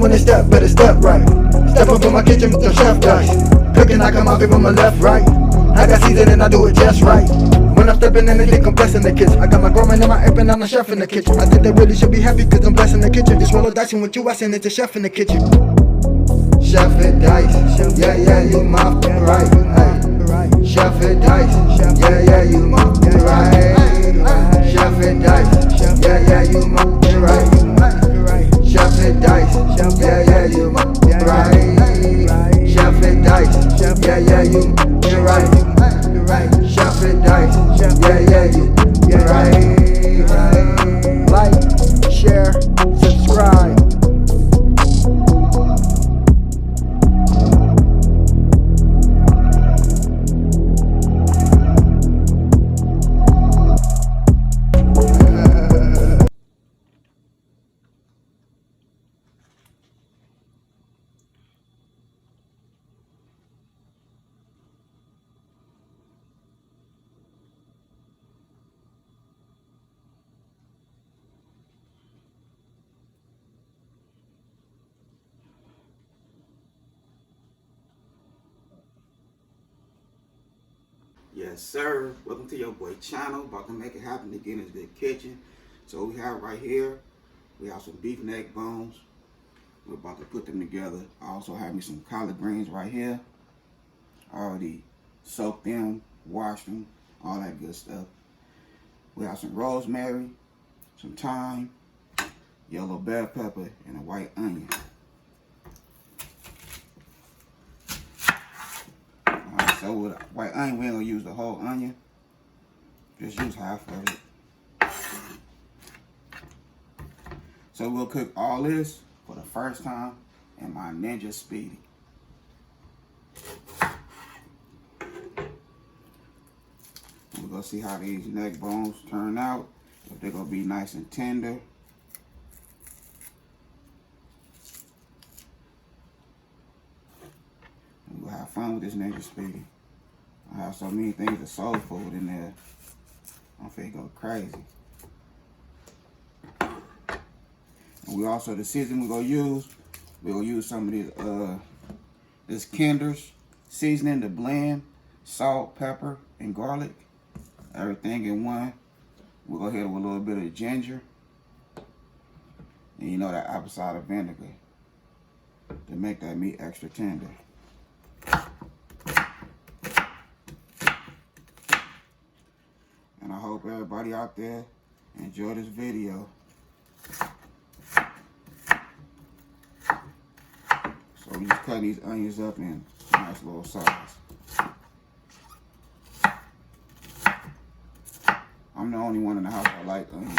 when they step, better step right. Step up in my kitchen with the chef dice. Cooking, I come out from my left, right. I got seasoned and I do it just right. When I'm stepping in, they think I'm blessing the kitchen. I got my grandma in my apron, I'm the chef in the kitchen. I think they really should be happy cause I'm blessing the kitchen. Just roll a dice and with you, I send it to chef in the kitchen. Chef and dice, yeah, yeah, you my right. Hey. Chef and dice, yeah, yeah, you my right. Chef and dice, yeah, yeah, you my right. Chef and dice, yeah, yeah, you my right. Chef and dice, yeah, yeah, you right. Chef and dice, yeah, yeah, you right. Like, share, subscribe. Yes, sir. Welcome to your boy channel. About to make it happen again in the kitchen. So we have right here, we have some beef neck bones. We're about to put them together. I also have me some collard greens right here. I already soaked them, washed them, all that good stuff. We have some rosemary, some thyme, yellow bell pepper, and a white onion. So with white onion, we ain't gonna use the whole onion. Just use half of it. So we'll cook all this for the first time in my NINJASPEEDI. We're gonna see how these neck bones turn out. If they're gonna be nice and tender. We'll have fun with this NINJASPEEDI. I have so many things of soul food in there. I'm finna go crazy. And we also, the seasoning we're gonna use some of these, this KINDER'S seasoning to blend salt, pepper, and garlic. Everything in one. We're gonna hit it with a little bit of ginger. And you know that apple cider vinegar to make that meat extra tender. And I hope everybody out there enjoy this video. So we just cutting these onions up in nice little size. I'm the only one in the house that like onions.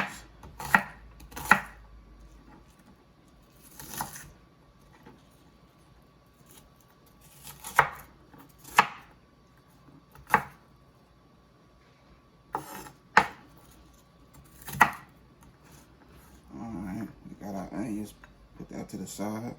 Alright, we got our onions, put that to the side.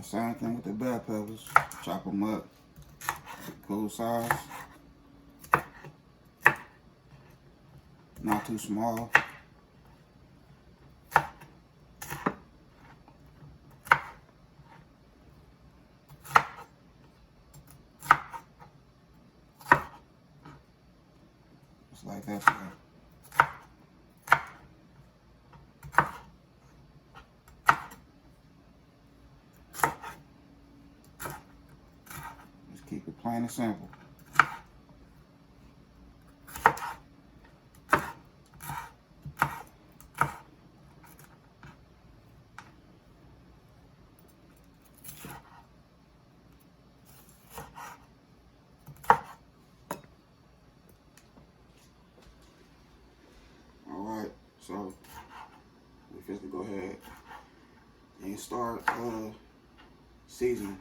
Same thing with the bell peppers. Chop them up, cool size, not too small. Just like that. Keep it plain and simple. Alright, so we just go ahead and start seasoning.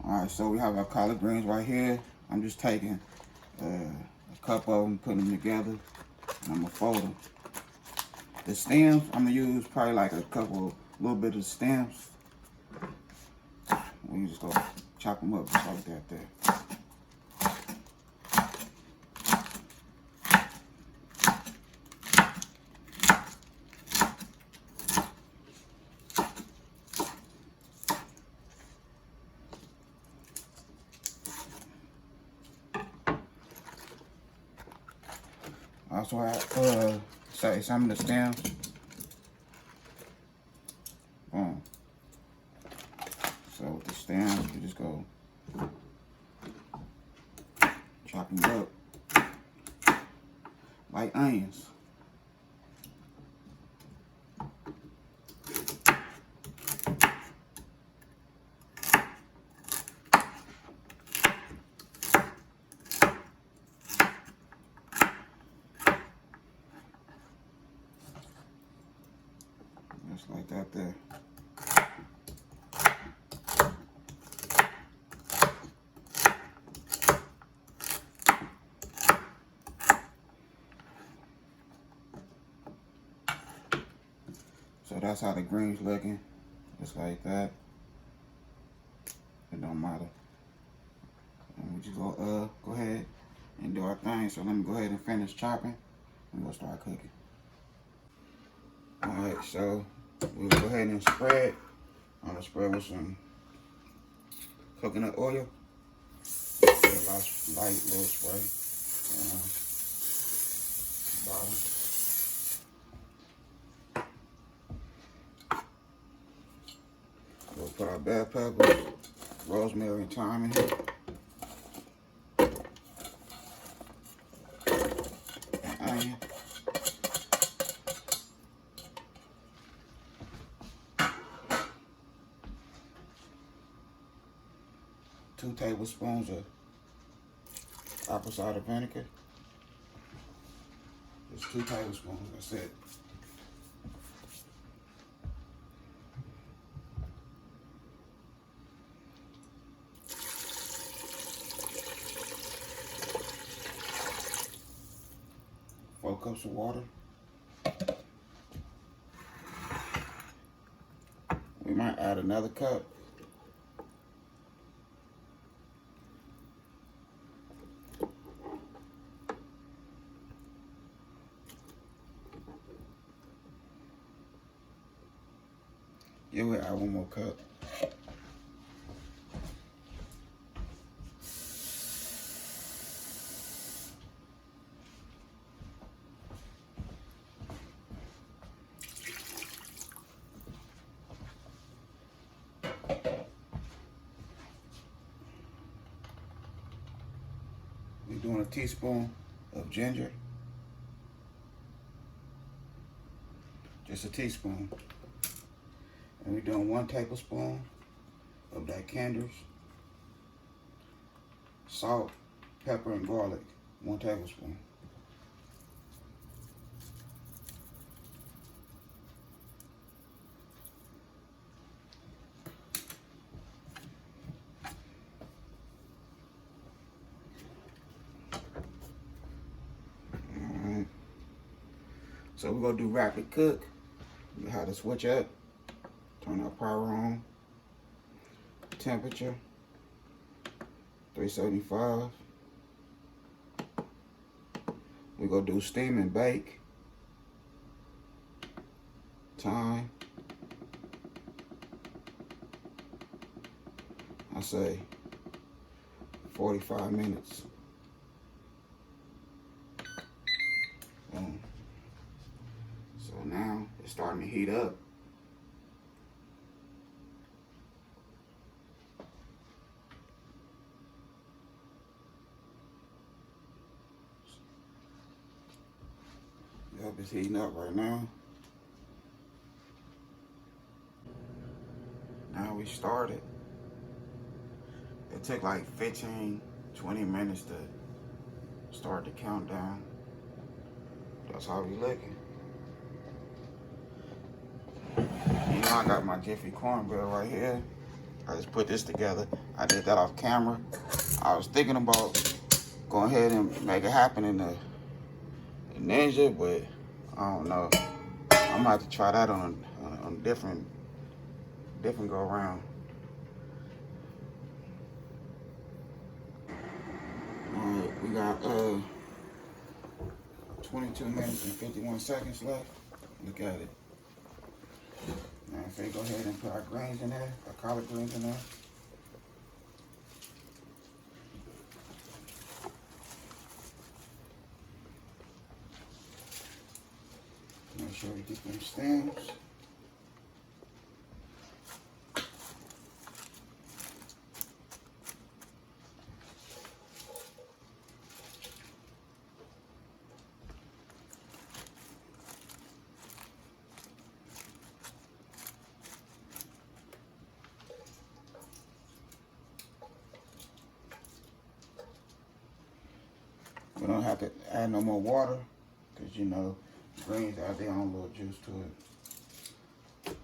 Alright, so we have our collard greens right here. I'm just taking a couple of them, putting them together, and I'm gonna fold them. The stems, I'm gonna use probably like a little bit of stems We just go chop them up just like that there. I also have say some of the stems. Boom. So with the stems, you just go chop them up like onions. Just like that there. So that's how the greens looking, just like that. It don't matter. And we just go ahead and do our thing. So let me go ahead and finish chopping and we'll start cooking. Alright, so we'll go ahead and spread. I'm gonna spread with some coconut oil. Light little spray. Bottom. We'll put our bell peppers, rosemary, and thyme in here. And onion. 2 tablespoons of apple cider vinegar. Just 2 tablespoons, that's it. Four cups of water. We might add another cup. Yeah, we'll add 1 more cup. We're doing a teaspoon of ginger. Just a teaspoon. And we're doing 1 tablespoon of that KINDER'S. Salt, pepper, and garlic, 1 tablespoon. Alright. So we're gonna do rapid cook. We have to switch up. Turn our power on. Temperature 375. We're gonna do steam and bake. Time, I say 45 minutes. Boom. So now it's starting to heat up. Yep, it's heating up right now. Now we started. It took like 15, 20 minutes to start the countdown. That's how we looking. You know I got my Jiffy cornbread right here. I just put this together. I did that off camera. I was thinking about going ahead and make it happen in the Ninja, but I don't know. I might have to try that on a different go around. We got 22 minutes and 51 seconds left. Look at it. Now if we go ahead and put our greens in there, our collard greens in there. Make sure we get them stems. We don't have to add no more water because, you know, greens add their own little juice to it.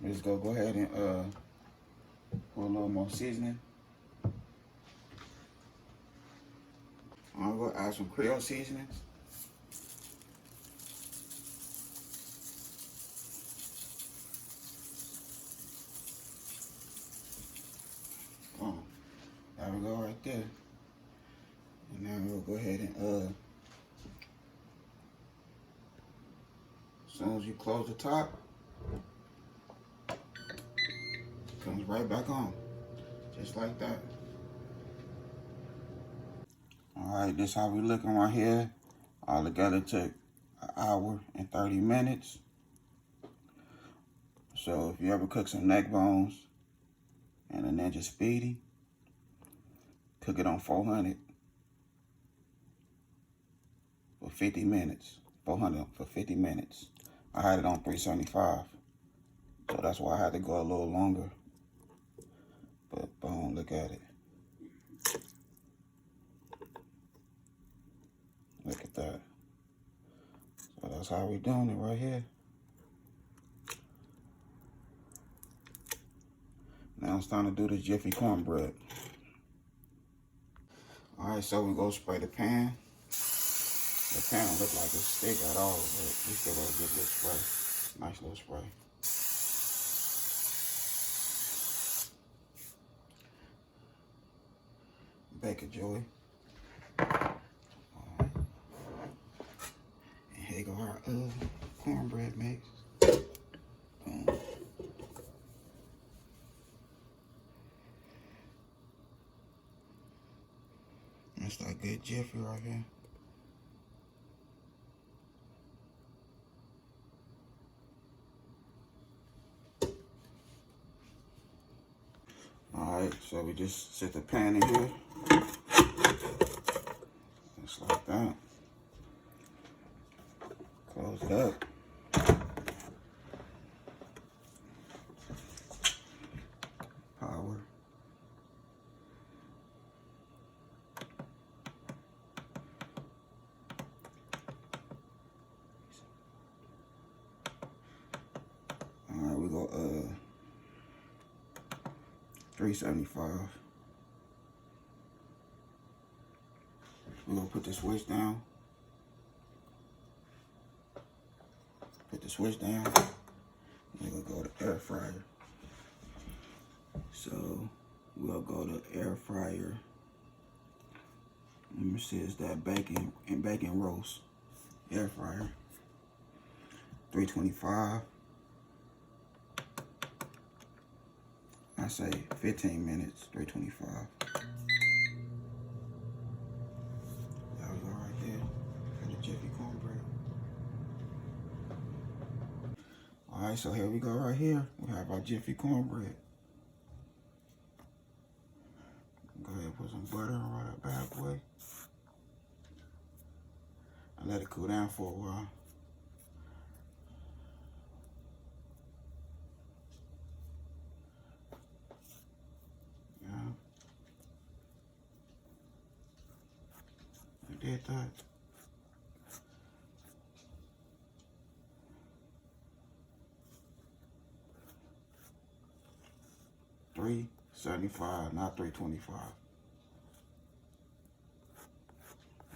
We just go ahead and put a little more seasoning. I'm going to add some Creole seasonings. There we go right there. And now we'll go ahead and as soon as you close the top, it comes right back on. Just like that. Alright, this how we looking right here. All together took 1 hour and 30 minutes. So if you ever cook some neck bones and a NINJASPEEDI, cook it on 400 for 50 minutes. 400 for 50 minutes. I had it on 375. So that's why I had to go a little longer. But boom, look at it. Look at that. So that's how we doing it right here. Now it's time to do the Jiffy cornbread. Alright, so we go spray the pan. The pan don't look like it's thick at all, but we still gotta get this spray. Nice little spray. Bake it, Joey. And here go our cornbread mix. Boom. That's that good Jiffy right here. Alright, so we just set the pan in here. Just like that. Close it up. Power. Alright, we go 375. We're gonna put the switch down. Put the switch down. We're gonna go to air fryer. So we'll go to air fryer. Let me see, it's that bacon and bacon roast. Air fryer. 325. I say 15 minutes, 325. There we go right there for the Jiffy cornbread. Alright, so here we go right here. We have our Jiffy cornbread. Go ahead and put some butter on right that bad boy. And let it cool down for a while. Did that. $3.75, not $3.25.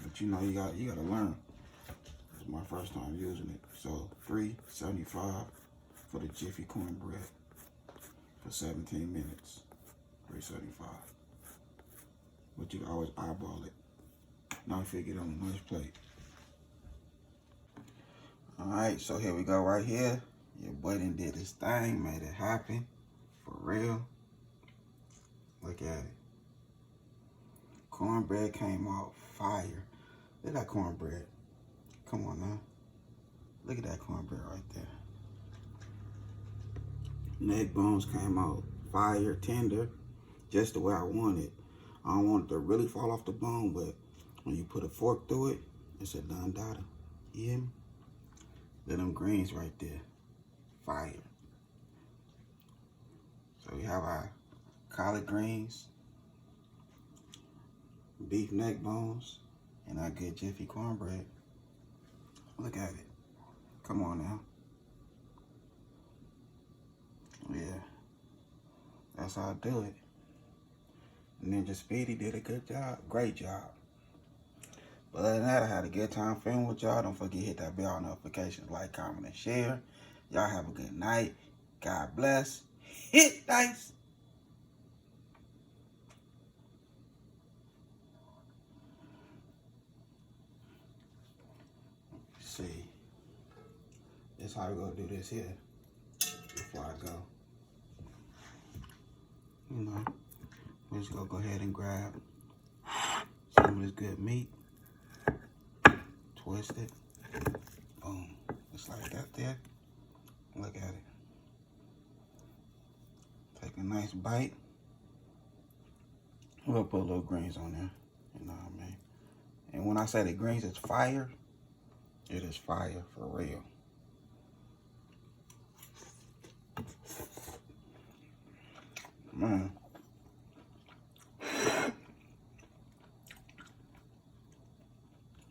But you know you gotta learn. It's my first time using it. So $3.75 for the Jiffy cornbread for 17 minutes. $3.75. but you can always eyeball it. Now if you get on a nice plate. Alright, so here we go right here. Your boy done did his thing, made it happen. For real. Look at it. Cornbread came out fire. Look at that cornbread. Come on now. Look at that cornbread right there. Neck bones came out fire, tender, just the way I want it. I don't want it to really fall off the bone, but when you put a fork through it, it's a done dada. You hear me? Look at them greens right there. Fire. So we have our collard greens, beef neck bones, and our good Jiffy cornbread. Look at it. Come on now. Yeah. That's how I do it. NINJASPEEDI did a good job. Great job. But other than that, I had a good time filming with y'all. Don't forget to hit that bell notifications, like, comment, and share. Y'all have a good night. God bless. Hit dice. See. That's how we're going to do this here before I go. You know, we're just going to go ahead and grab some of this good meat. Twist it. Boom. Just like that there. Look at it. Take a nice bite. We'll put a little greens on there. You know what I mean? And when I say the greens is fire, it is fire for real. Man.